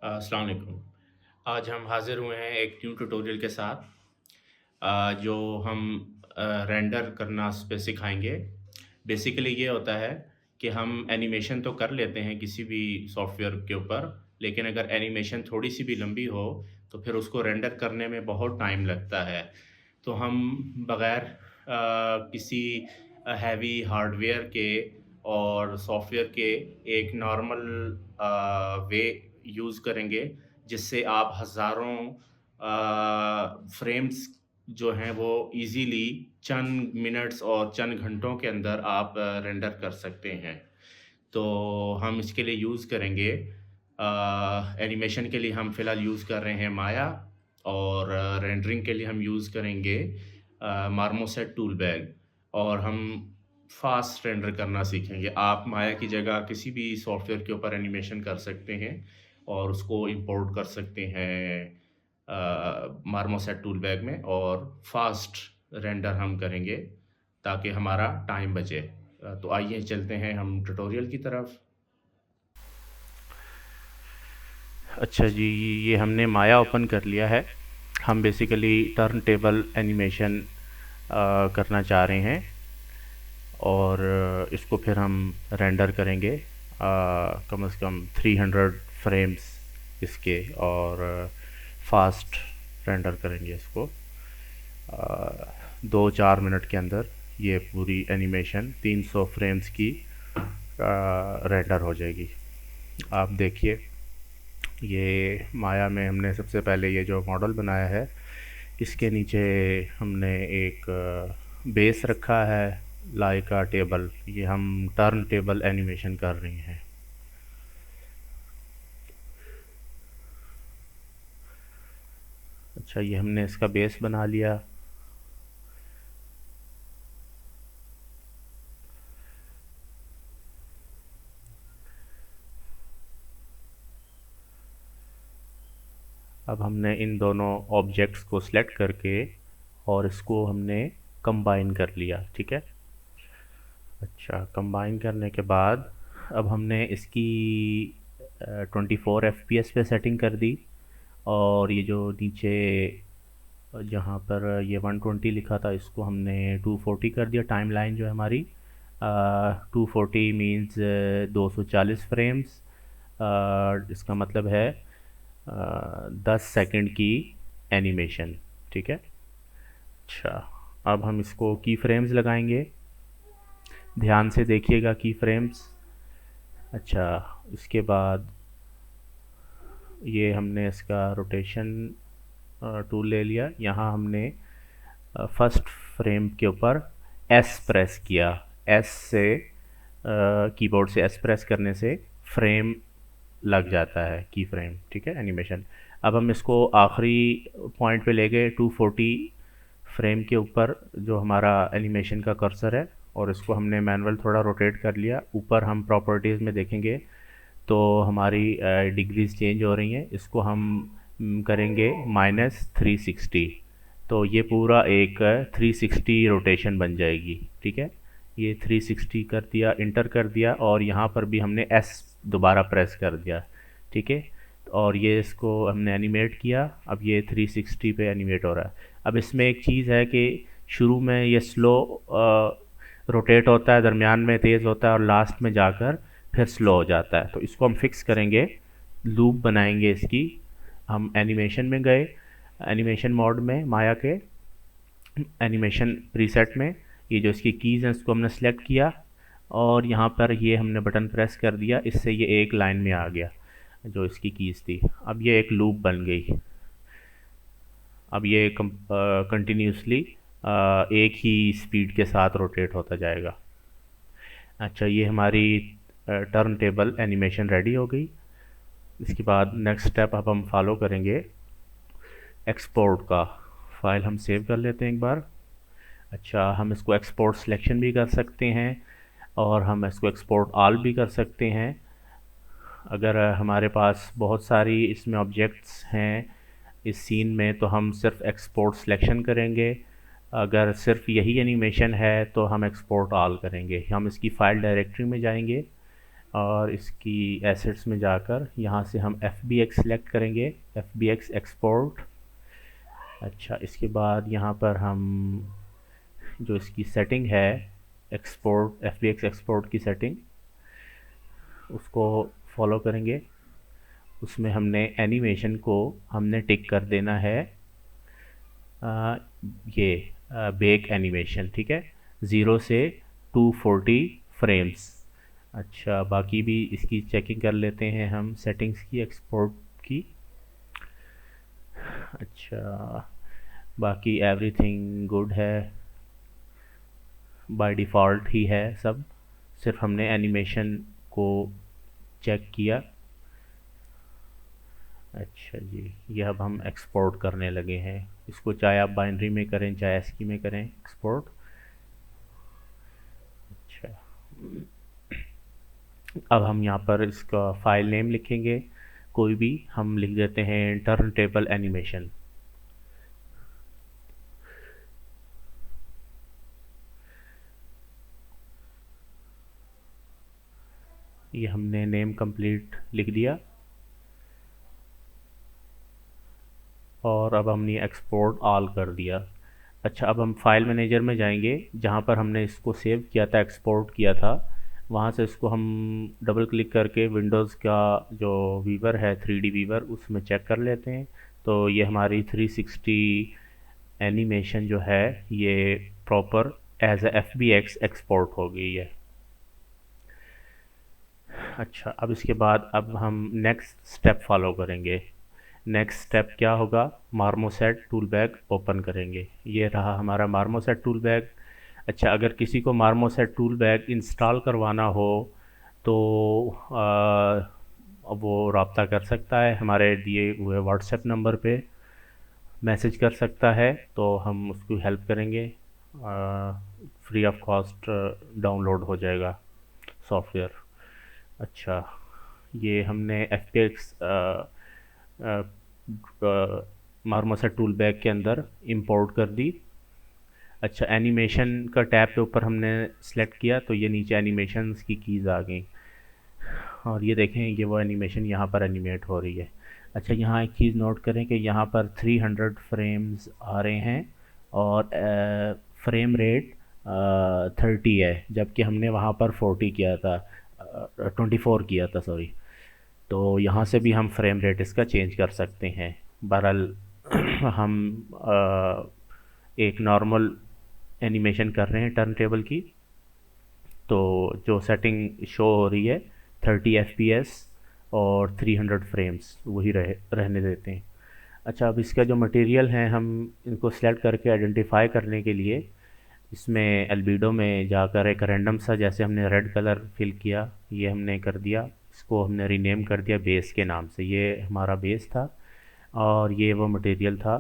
अस्सलाम वालेकुम। आज हम हाज़िर हुए हैं एक न्यू ट्यूटोरियल के साथ जो हम रेंडर करना पे सिखाएँगे। बेसिकली ये होता है कि हम एनिमेशन तो कर लेते हैं किसी भी सॉफ्टवेयर के ऊपर, लेकिन अगर एनिमेशन थोड़ी-सी भी लंबी हो, तो फिर उसको रेंडर करने में बहुत टाइम लगता है। तो हम बग़ैर किसी हैवी हार्डवेयर के और सॉफ्टवेयर के एक नॉर्मल वे यूज़ करेंगे, जिससे आप हज़ारों फ्रेम्स जो हैं वो ईज़िली चंद मिनट्स और चंद घंटों के अंदर आप रेंडर कर सकते हैं। तो हम इसके लिए यूज़ करेंगे एनिमेशन के लिए हम फ़िलहाल यूज़ कर रहे हैं माया और रेंडरिंग के लिए हम यूज़ करेंगे मार्मोसेट टूल बैग और हम फ़ास्ट रेंडर करना सीखेंगे। आप माया की जगह किसी भी सॉफ्टवेयर के ऊपर एनिमेशन कर सकते हैं और उसको इंपोर्ट कर सकते हैं मार्मोसेट टूल बैग में और फ़ास्ट रेंडर हम करेंगे ताकि हमारा टाइम बचे। तो आइए चलते हैं हम ट्यूटोरियल की तरफ। अच्छा जी, ये हमने माया ओपन कर लिया है। हम बेसिकली टर्न टेबल एनिमेशन करना चाह रहे हैं और इसको फिर हम रेंडर करेंगे कम से कम 300 फ्रेम्स इसके और फास्ट रेंडर करेंगे इसको 2-4 मिनट के अंदर। ये पूरी एनिमेशन 300 फ्रेम्स की रेंडर हो जाएगी। आप देखिए, ये माया में हमने सबसे पहले ये जो मॉडल बनाया है, इसके नीचे हमने एक बेस रखा है लाइका टेबल। ये हम टर्न टेबल एनिमेशन कर रहे हैं। अच्छा, ये हमने इसका बेस बना लिया। अब हमने इन दोनों ऑब्जेक्ट्स को सिलेक्ट करके और इसको हमने कंबाइन कर लिया। ठीक है। अच्छा, कंबाइन करने के बाद अब हमने इसकी 24 FPS पे सेटिंग कर दी और ये जो नीचे जहाँ पर ये 120 लिखा था, इसको हमने 240 कर दिया। टाइम लाइन जो है हमारी 240 मीन्स 240 फ्रेम्स। इसका मतलब है 10 सेकंड की एनिमेशन। ठीक है। अच्छा, अब हम इसको की फ्रेम्स लगाएंगे। ध्यान से देखिएगा की फ्रेम्स। अच्छा, इसके बाद ये हमने इसका रोटेशन टूल ले लिया। यहाँ हमने फर्स्ट फ्रेम के ऊपर एस प्रेस किया। एस से कीबोर्ड से एस प्रेस करने से फ्रेम लग जाता है, की फ्रेम। ठीक है, एनिमेशन। अब हम इसको आखिरी पॉइंट पे ले गए 240 फ्रेम के ऊपर, जो हमारा एनिमेशन का कर्सर है, और इसको हमने मैनुअल थोड़ा रोटेट कर लिया। ऊपर हम प्रॉपर्टीज़ में देखेंगे तो हमारी डिग्रीज़ चेंज हो रही हैं। इसको हम करेंगे -360। तो ये पूरा एक 360 रोटेशन बन जाएगी। ठीक है, ये 360 कर दिया, इंटर कर दिया, और यहाँ पर भी हमने एस दोबारा प्रेस कर दिया। ठीक है, और ये इसको हमने एनिमेट किया। अब ये 360 पे एनिमेट हो रहा है। अब इसमें एक चीज़ है कि शुरू में ये स्लो रोटेट होता है, दरमियान में तेज़ होता है, और लास्ट में जाकर फिर स्लो हो जाता है। तो इसको हम फिक्स करेंगे, लूप बनाएंगे इसकी। हम एनिमेशन में गए, एनिमेशन मोड में, माया के एनिमेशन प्रीसेट में, ये जो इसकी कीज़ हैं इसको हमने सेलेक्ट किया और यहाँ पर ये हमने बटन प्रेस कर दिया। इससे ये एक लाइन में आ गया जो इसकी कीज़ थी। अब ये एक लूप बन गई। अब ये कंटिन्यूसली एक ही स्पीड के साथ रोटेट होता जाएगा। अच्छा, ये हमारी टर्न टेबल एनिमेशन रेडी हो गई। इसके बाद नेक्स्ट स्टेप अब हम फॉलो करेंगे एक्सपोर्ट का। फ़ाइल हम सेव कर लेते हैं एक बार। अच्छा, हम इसको एक्सपोर्ट सिलेक्शन भी कर सकते हैं और हम इसको एक्सपोर्ट ऑल भी कर सकते हैं। अगर हमारे पास बहुत सारी इसमें ऑब्जेक्ट्स हैं इस सीन में, तो हम सिर्फ एक्सपोर्ट सिलेक्शन करेंगे। अगर सिर्फ यही एनिमेशन है तो हम एक्सपोर्ट ऑल करेंगे। हम इसकी फ़ाइल डायरेक्टरी में जाएंगे, और इसकी एसेट्स में जाकर यहाँ से हम FBX सेलेक्ट करेंगे, FBX एक्सपोर्ट। अच्छा, इसके बाद यहाँ पर हम जो इसकी सेटिंग है एक्सपोर्ट, FBX एक्सपोर्ट की सेटिंग, उसको फॉलो करेंगे। उसमें हमने एनिमेशन को हमने टिक कर देना है आ, ये बेक एनिमेशन, ठीक है, 0 से 240 फ्रेम्स। अच्छा, बाकी भी इसकी चेकिंग कर लेते हैं हम सेटिंग्स की, एक्सपोर्ट की। अच्छा, बाकी एवरीथिंग गुड है, बाय डिफ़ॉल्ट ही है सब, सिर्फ हमने एनिमेशन को चेक किया। अच्छा जी, ये अब हम एक्सपोर्ट करने लगे हैं इसको, चाहे आप बाइनरी में करें चाहे एस्की में करें एक्सपोर्ट। अच्छा, अब हम यहाँ पर इसका फ़ाइल नेम लिखेंगे, कोई भी हम लिख देते हैं टर्न टेबल एनिमेशन। ये हमने नेम कंप्लीट लिख दिया और अब हमने एक्सपोर्ट ऑल कर दिया। अच्छा, अब हम फाइल मैनेजर में जाएंगे, जहाँ पर हमने इसको सेव किया था, एक्सपोर्ट किया था, वहाँ से इसको हम डबल क्लिक करके विंडोज़ का जो वीवर है 3D वीवर, उसमें चेक कर लेते हैं। तो ये हमारी 360 एनिमेशन जो है ये proper as a FBX export हो गई है। अच्छा, अब इसके बाद अब हम नेक्स्ट स्टेप फॉलो करेंगे। नेक्स्ट स्टेप क्या होगा, मार्मोसेट टूल बैग ओपन करेंगे। ये रहा हमारा मार्मोसेट टूल बैग। अच्छा, अगर किसी को मार्मोसेट टूल बैग इंस्टॉल करवाना हो तो वो रब्ता कर सकता है, हमारे दिए हुए व्हाट्सएप नंबर पे मैसेज कर सकता है, तो हम उसकी हेल्प करेंगे। फ्री ऑफ कॉस्ट डाउनलोड हो जाएगा सॉफ्टवेयर। अच्छा, ये हमने FBX मार्मोसेट टूल बैग के अंदर इंपोर्ट कर दी। अच्छा, एनिमेशन का टैब के ऊपर हमने सेलेक्ट किया तो ये नीचे एनिमेशंस की कीज़ आ गई और ये देखें, ये वो एनिमेशन यहाँ पर एनिमेट हो रही है। अच्छा, यहाँ एक चीज़ नोट करें कि यहाँ पर 300 फ्रेम्स आ रहे हैं और फ्रेम रेट 30 है, जबकि हमने वहाँ पर 40 किया था, 24 किया था सॉरी। तो यहाँ से भी हम फ्रेम रेट इसका चेंज कर सकते हैं। बहरहाल हम एक नॉर्मल एनिमेशन कर रहे हैं टर्न टेबल की, तो जो सेटिंग शो हो रही है 30 FPS और 300 फ्रेम्स वही रहने देते हैं। अच्छा, अब इसका जो मटेरियल है हम इनको सेलेक्ट करके आइडेंटिफाई करने के लिए इसमें एल्बिडो में जाकर एक रैंडम सा, जैसे हमने रेड कलर फिल किया, ये हमने कर दिया, इसको हमने रीनेम कर दिया बेस के नाम से। ये हमारा बेस था और ये वो मटेरियल था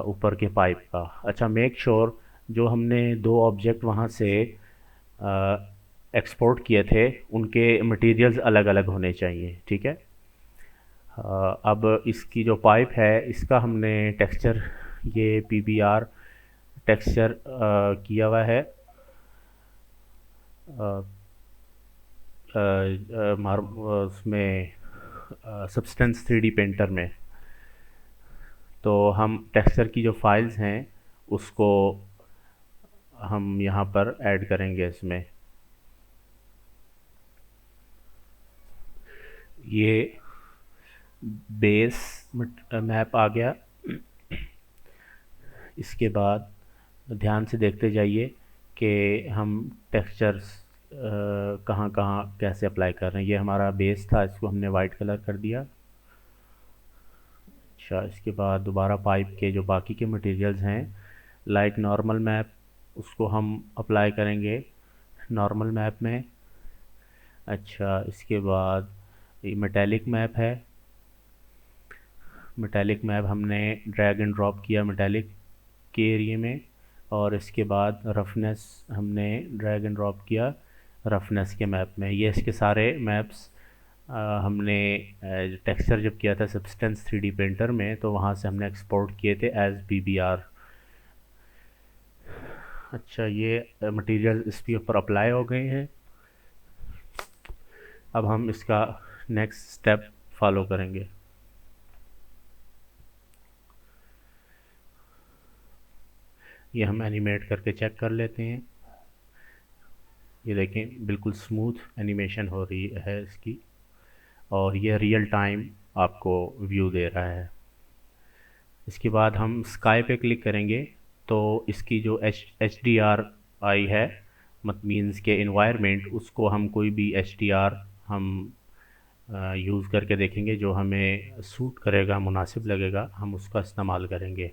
ऊपर के पाइप का। अच्छा, मेक श्योर जो हमने दो ऑब्जेक्ट वहाँ से एक्सपोर्ट किए थे उनके मटेरियल्स अलग अलग होने चाहिए, ठीक है। अब इसकी जो पाइप है इसका हमने टेक्सचर, ये PBR टेक्सचर किया हुआ है उसमें सब्सटेंस 3D पेंटर में। तो हम टेक्सचर की जो फाइल्स हैं उसको हम यहाँ पर ऐड करेंगे इसमें। ये बेस मैप आ गया। इसके बाद ध्यान से देखते जाइए कि हम टेक्सचर्स कहाँ कहाँ कैसे अप्लाई कर रहे हैं। ये हमारा बेस था, इसको हमने वाइट कलर कर दिया। अच्छा, इसके बाद दोबारा पाइप के जो बाकी के मटेरियल्स हैं लाइक नॉर्मल मैप, उसको हम अप्लाई करेंगे नॉर्मल मैप में। अच्छा, इसके बाद ये मेटेलिक मैप है, मेटेलिक मैप हमने ड्रैग एंड ड्रॉप किया मेटेलिक के एरिए में, और इसके बाद रफनेस हमने ड्रैग एंड ड्रॉप किया रफनेस के मैप में। ये इसके सारे मैप्स हमने टेक्सचर जब किया था सब्सटेंस 3D पेंटर में तो वहाँ से हमने एक्सपोर्ट किए थे एज PBR। अच्छा, ये मटेरियल इसके ऊपर अप्लाई हो गए हैं। अब हम इसका नेक्स्ट स्टेप फॉलो करेंगे। ये हम एनिमेट करके चेक कर लेते हैं। ये देखें बिल्कुल स्मूथ एनिमेशन हो रही है इसकी, और ये रियल टाइम आपको व्यू दे रहा है। इसके बाद हम स्काई पे क्लिक करेंगे तो इसकी जो एच डी आर आई है, मत मीन्स के इन्वायरमेंट, उसको हम कोई भी एच डी आर हम यूज़ करके देखेंगे जो हमें सूट करेगा, मुनासिब लगेगा, हम उसका इस्तेमाल करेंगे।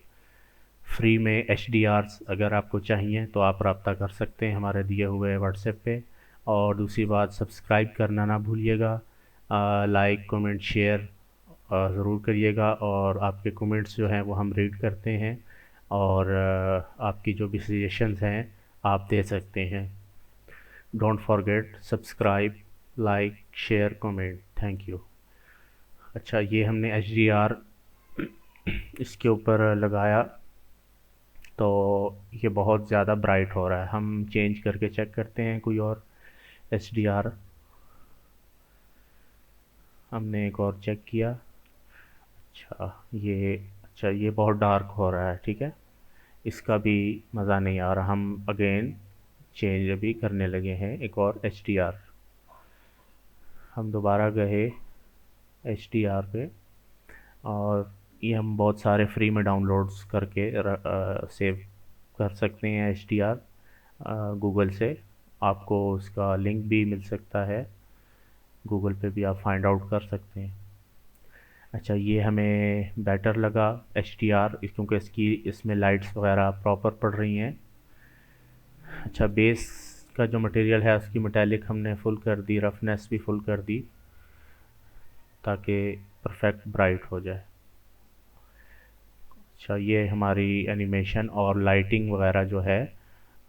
फ्री में एच डी आर्स अगर आपको चाहिए तो आप रब्ता कर सकते हैं हमारे दिए हुए व्हाट्सएप पे। और दूसरी बात, सब्सक्राइब करना ना भूलिएगा, लाइक कमेंट शेयर ज़रूर करिएगा, और आपके कमेंट्स जो हैं वो हम रीड करते हैं, और आपकी जो भी सजेशंस हैं आप दे सकते हैं। Don't forget subscribe, like, share, comment. Thank you. अच्छा, ये हमने एच डी आर इसके ऊपर लगाया तो ये बहुत ज़्यादा ब्राइट हो रहा है। हम चेंज करके चेक करते हैं कोई और एच डी आर। हमने एक और चेक किया। अच्छा ये बहुत डार्क हो रहा है, ठीक है, इसका भी मज़ा नहीं आ रहा। हम अगेन चेंज अभी करने लगे हैं एक और एच डी आर। हम दोबारा गए एच डी आर पे, और ये हम बहुत सारे फ्री में डाउनलोड्स करके सेव कर सकते हैं एच डी आर गूगल से। आपको उसका लिंक भी मिल सकता है, गूगल पे भी आप फाइंड आउट कर सकते हैं। अच्छा, ये हमें बेटर लगा एच डी आर क्योंकि इसमें लाइट्स वगैरह प्रॉपर पड़ रही हैं। अच्छा, बेस का जो मटेरियल है उसकी मेटेलिक हमने फुल कर दी, रफनेस भी फुल कर दी ताकि परफेक्ट ब्राइट हो जाए। अच्छा, ये हमारी एनिमेशन और लाइटिंग वगैरह जो है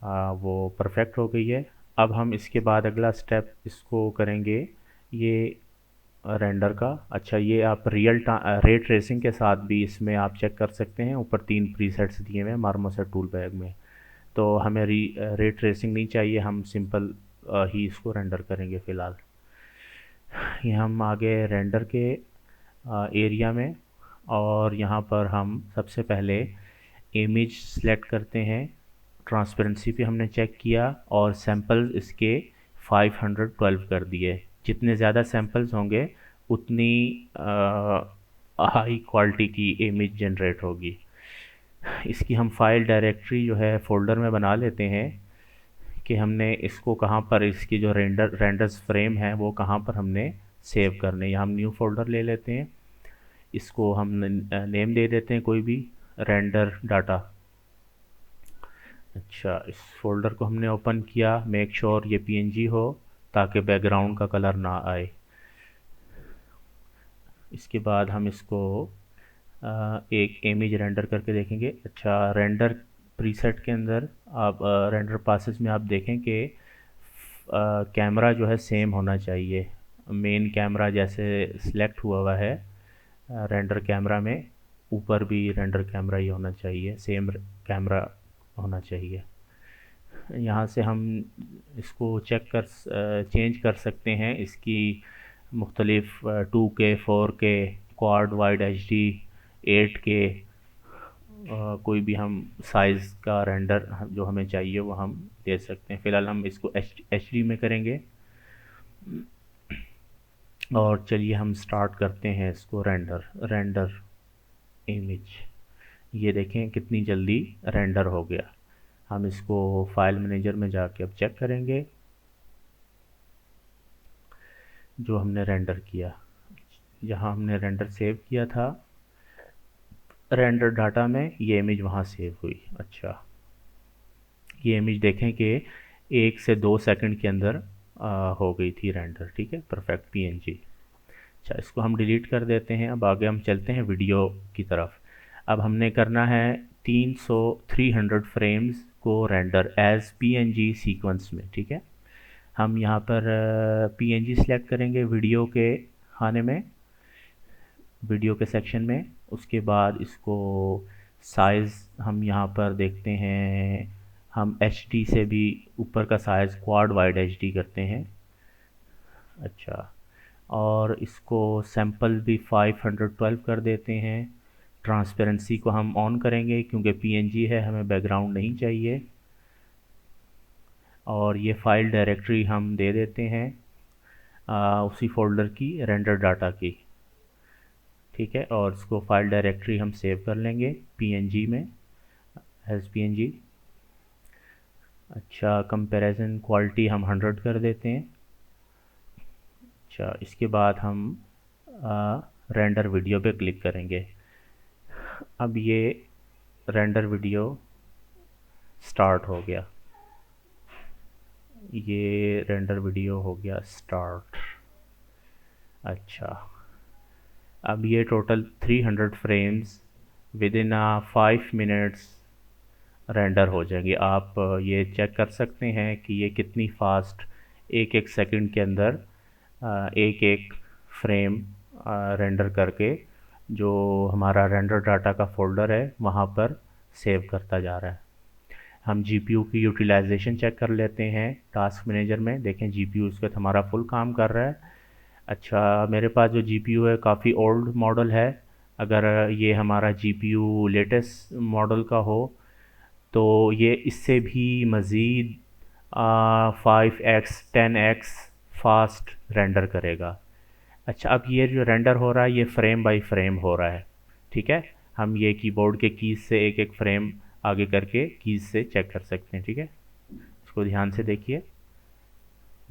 वो परफेक्ट हो गई है। अब हम इसके बाद अगला स्टेप इसको करेंगे ये रेंडर का। अच्छा, ये आप रे ट्रेसिंग के साथ भी इसमें आप चेक कर सकते हैं। ऊपर 3 प्रीसेट्स दिए हुए हैं मार्मोसेट टूल बैग में। तो हमें रे ट्रेसिंग नहीं चाहिए, हम सिंपल ही इसको रेंडर करेंगे फ़िलहाल। ये हम आगे रेंडर के एरिया में, और यहाँ पर हम सबसे पहले इमेज सेलेक्ट करते हैं। ट्रांसपेरेंसी पे हमने चेक किया और सैंपल्स इसके 512 कर दिए। जितने ज़्यादा सैंपल्स होंगे उतनी हाई क्वालिटी की इमेज जनरेट होगी। इसकी हम फाइल डायरेक्टरी जो है फ़ोल्डर में बना लेते हैं कि हमने इसको कहाँ पर, इसकी जो रेंडर्स फ्रेम है वो कहाँ पर हमने सेव करने। यहाँ हम न्यू फ़ोल्डर ले लेते हैं, इसको हम नेम दे देते हैं कोई भी, रेंडर डाटा। अच्छा, इस फोल्डर को हमने ओपन किया। मेक श्योर ये पीएनजी हो ताकि बैकग्राउंड का कलर ना आए। इसके बाद हम इसको एक इमेज रेंडर करके देखेंगे। अच्छा, रेंडर प्रीसेट के अंदर आप रेंडर पासेस में आप देखें कि कैमरा जो है सेम होना चाहिए। मेन कैमरा जैसे सिलेक्ट हुआ हुआ है रेंडर कैमरा में, ऊपर भी रेंडर कैमरा ही होना चाहिए, सेम कैमरा होना चाहिए। यहाँ से हम इसको चेंज कर सकते हैं इसकी मुख्तलिफ 2K 4K quad wide HD 8K कोई भी हम साइज़ का रेंडर जो हमें चाहिए वो हम दे सकते हैं। फ़िलहाल हम इसको HD में करेंगे। और चलिए हम स्टार्ट करते हैं इसको रेंडर इमेज। ये देखें कितनी जल्दी रेंडर हो गया। हम इसको फाइल मैनेजर में जाके अब चेक करेंगे जो हमने रेंडर किया। जहाँ हमने रेंडर सेव किया था रेंडर डाटा में, ये इमेज वहाँ सेव हुई। अच्छा, ये इमेज देखें कि 1 से 2 सेकंड के अंदर हो गई थी रेंडर, ठीक है, परफेक्ट PNG। अच्छा, इसको हम डिलीट कर देते हैं। अब आगे हम चलते हैं वीडियो की तरफ। अब हमने करना है 300 फ्रेम्स को रेंडर एज PNG सीक्वेंस में, ठीक है। हम यहाँ पर PNG सेलेक्ट करेंगे वीडियो के खाने में, वीडियो के सेक्शन में। उसके बाद इसको साइज़ हम यहाँ पर देखते हैं, हम HD से भी ऊपर का साइज़ क्वाड वाइड HD करते हैं। अच्छा, और इसको सैम्पल भी 512 कर देते हैं। ट्रांसपेरेंसी को हम ऑन करेंगे क्योंकि पीएनजी है, हमें बैकग्राउंड नहीं चाहिए। और ये फ़ाइल डायरेक्टरी हम दे देते हैं उसी फोल्डर की, रेंडर डाटा की। ठीक है, और इसको फाइल डायरेक्टरी हम सेव कर लेंगे पीएनजी में, एज पीएनजी। अच्छा, कंपैरिजन क्वालिटी हम 100 कर देते हैं। अच्छा, इसके बाद हम रेंडर वीडियो पे क्लिक करेंगे। अब ये रेंडर वीडियो स्टार्ट हो गया, ये रेंडर वीडियो हो गया स्टार्ट। अच्छा, अब ये total 300 frames with in 5 minutes render हो जाएंगे। आप ये चेक कर सकते हैं कि ये कितनी फास्ट एक एक सेकंड के अंदर एक एक फ्रेम रेंडर करके जो हमारा रेंडर डाटा का फोल्डर है वहाँ पर सेव करता जा रहा है। हम जीपीयू की यूटिलाइजेशन चेक कर लेते हैं टास्क मैनेजर में। देखें जीपीयू इस वक्त हमारा फुल काम कर रहा है। अच्छा, मेरे पास जो जीपीयू है काफ़ी ओल्ड मॉडल है। अगर ये हमारा जीपीयू लेटेस्ट मॉडल का हो तो ये इससे भी मज़ीद 5x 10x फास्ट रेंडर करेगा। अच्छा, अब ये जो रेंडर हो रहा है ये फ्रेम बाय फ्रेम हो रहा है। ठीक है, हम ये कीबोर्ड के कीज़ से एक एक फ्रेम आगे करके कीज़ से चेक कर सकते हैं। ठीक है, इसको ध्यान से देखिए।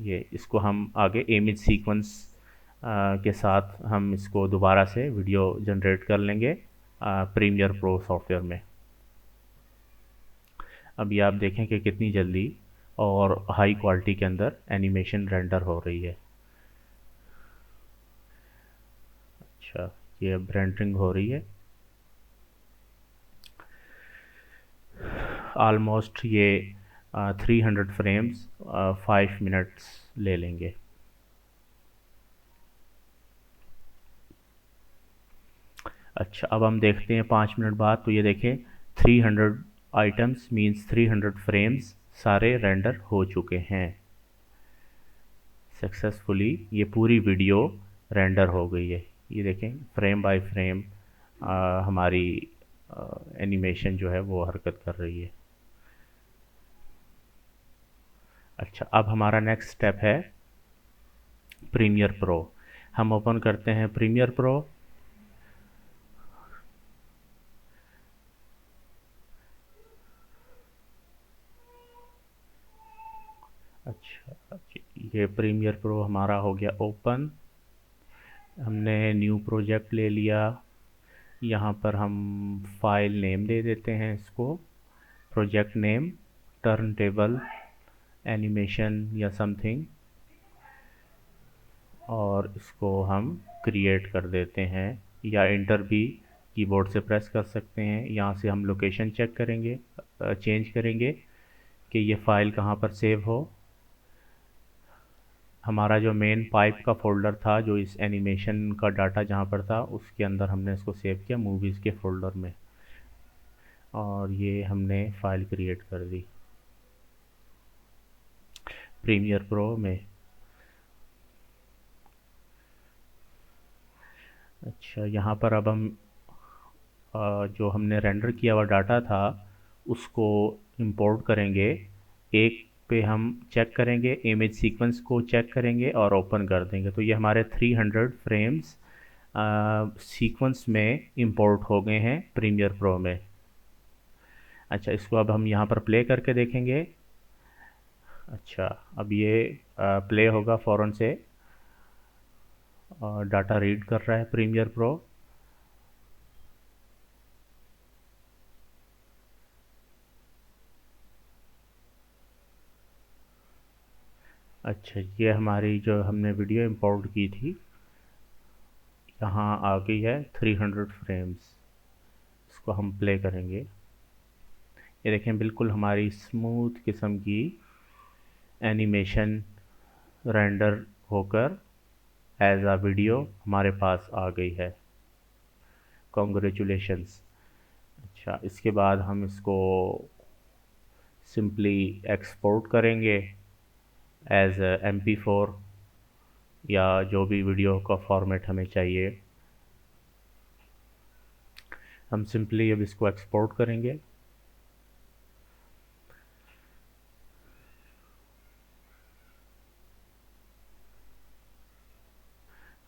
ये इसको हम आगे इमेज सीक्वेंस के साथ हम इसको दोबारा से वीडियो जनरेट कर लेंगे प्रीमियर प्रो सॉफ्टवेयर में। अभी आप देखें कि कितनी जल्दी और हाई क्वालिटी के अंदर एनिमेशन रेंडर हो रही है। अच्छा, ये अब रेंडरिंग हो रही है। ऑलमोस्ट ये 300 फ्रेम्स 5 मिनट्स ले लेंगे। अच्छा, अब हम देखते हैं 5 मिनट बाद। तो ये देखें 300 आइटम्स मींस 300 फ्रेम्स सारे रेंडर हो चुके हैं सक्सेसफुली। ये पूरी वीडियो रेंडर हो गई है। ये देखें फ्रेम बाय फ्रेम हमारी एनिमेशन जो है वो हरकत कर रही है। अच्छा, अब हमारा नेक्स्ट स्टेप है प्रीमियर प्रो। हम ओपन करते हैं प्रीमियर प्रो। अच्छा, ये प्रीमियर प्रो हमारा हो गया ओपन। हमने न्यू प्रोजेक्ट ले लिया। यहाँ पर हम फाइल नेम दे देते हैं इसको, project name turn table animation या समथिंग, और इसको हम क्रिएट कर देते हैं। या इंटर भी कीबोर्ड से प्रेस कर सकते हैं। यहाँ से हम लोकेशन चेक करेंगे, चेंज करेंगे कि ये फ़ाइल कहाँ पर सेव हो। हमारा जो मेन पाइप का फ़ोल्डर था जो इस एनिमेशन का डाटा जहाँ पर था उसके अंदर हमने इसको सेव किया मूवीज़ के फ़ोल्डर में, और ये हमने फ़ाइल क्रिएट कर दी प्रीमियर प्रो में। अच्छा, यहाँ पर अब हम जो हमने रेंडर किया हुआ डाटा था उसको इंपोर्ट करेंगे। एक पे हम चेक करेंगे, इमेज सीक्वेंस को चेक करेंगे और ओपन कर देंगे। तो ये हमारे 300 फ्रेम्स सीक्वेंस में इंपोर्ट हो गए हैं प्रीमियर प्रो में। अच्छा, इसको अब हम यहाँ पर प्ले करके देखेंगे। अच्छा, अब ये प्ले होगा फ़ौरन से, डाटा रीड कर रहा है प्रीमियर प्रो। अच्छा, ये हमारी जो हमने वीडियो इंपोर्ट की थी यहाँ आ गई है 300 फ्रेम्स। इसको हम प्ले करेंगे। ये देखें बिल्कुल हमारी स्मूथ किस्म की एनिमेशन रेंडर होकर एज आ वीडियो हमारे पास आ गई है। कॉन्ग्रेचुलेशंस। अच्छा, इसके बाद हम इसको सिंपली एक्सपोर्ट करेंगे एज MP4 या जो भी वीडियो का फॉर्मेट हमें चाहिए। हम सिंपली अब इसको एक्सपोर्ट करेंगे।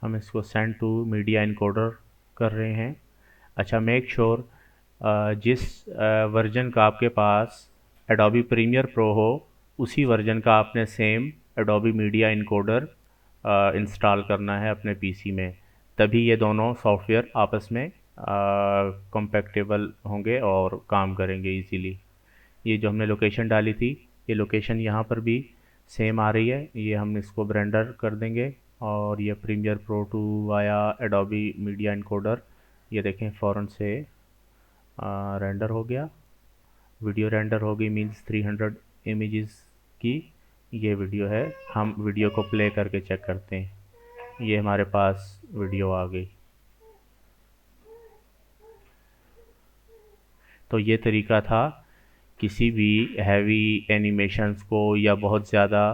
हम इसको सेंड टू मीडिया इनकोडर कर रहे हैं। अच्छा, मेक श्योर जिस वर्जन का आपके पास एडोबी प्रीमियर प्रो हो, उसी वर्जन का आपने same Adobe Media encoder install करना है अपने पीसी में, तभी ये दोनों सॉफ्टवेयर आपस में कंपैटिबल होंगे और काम करेंगे इजीली। ये जो हमने लोकेशन डाली थी, ये लोकेशन यहाँ पर भी सेम आ रही है। ये हम इसको ब्रेंडर कर देंगे और ये Premiere Pro 2 via Adobe Media Encoder, ये देखें फ़ौरन से रेंडर हो गया। वीडियो रेंडर हो गई, मीन्स 300 इमेजेस की ये वीडियो है। हम वीडियो को प्ले करके चेक करते हैं। ये हमारे पास वीडियो आ गई। तो ये तरीका था किसी भी हैवी एनिमेशंस को या बहुत ज़्यादा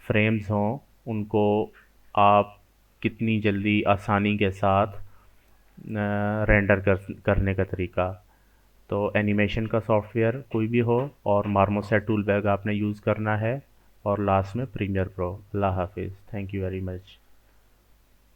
फ्रेम्स हों, उनको आप कितनी जल्दी आसानी के साथ रेंडर करने का तरीका। तो एनिमेशन का सॉफ्टवेयर कोई भी हो और मार्मोसेट टूल बैग आपने यूज़ करना है, और लास्ट में प्रीमियर प्रो। अल्लाह हाफिज़। Thank you very much.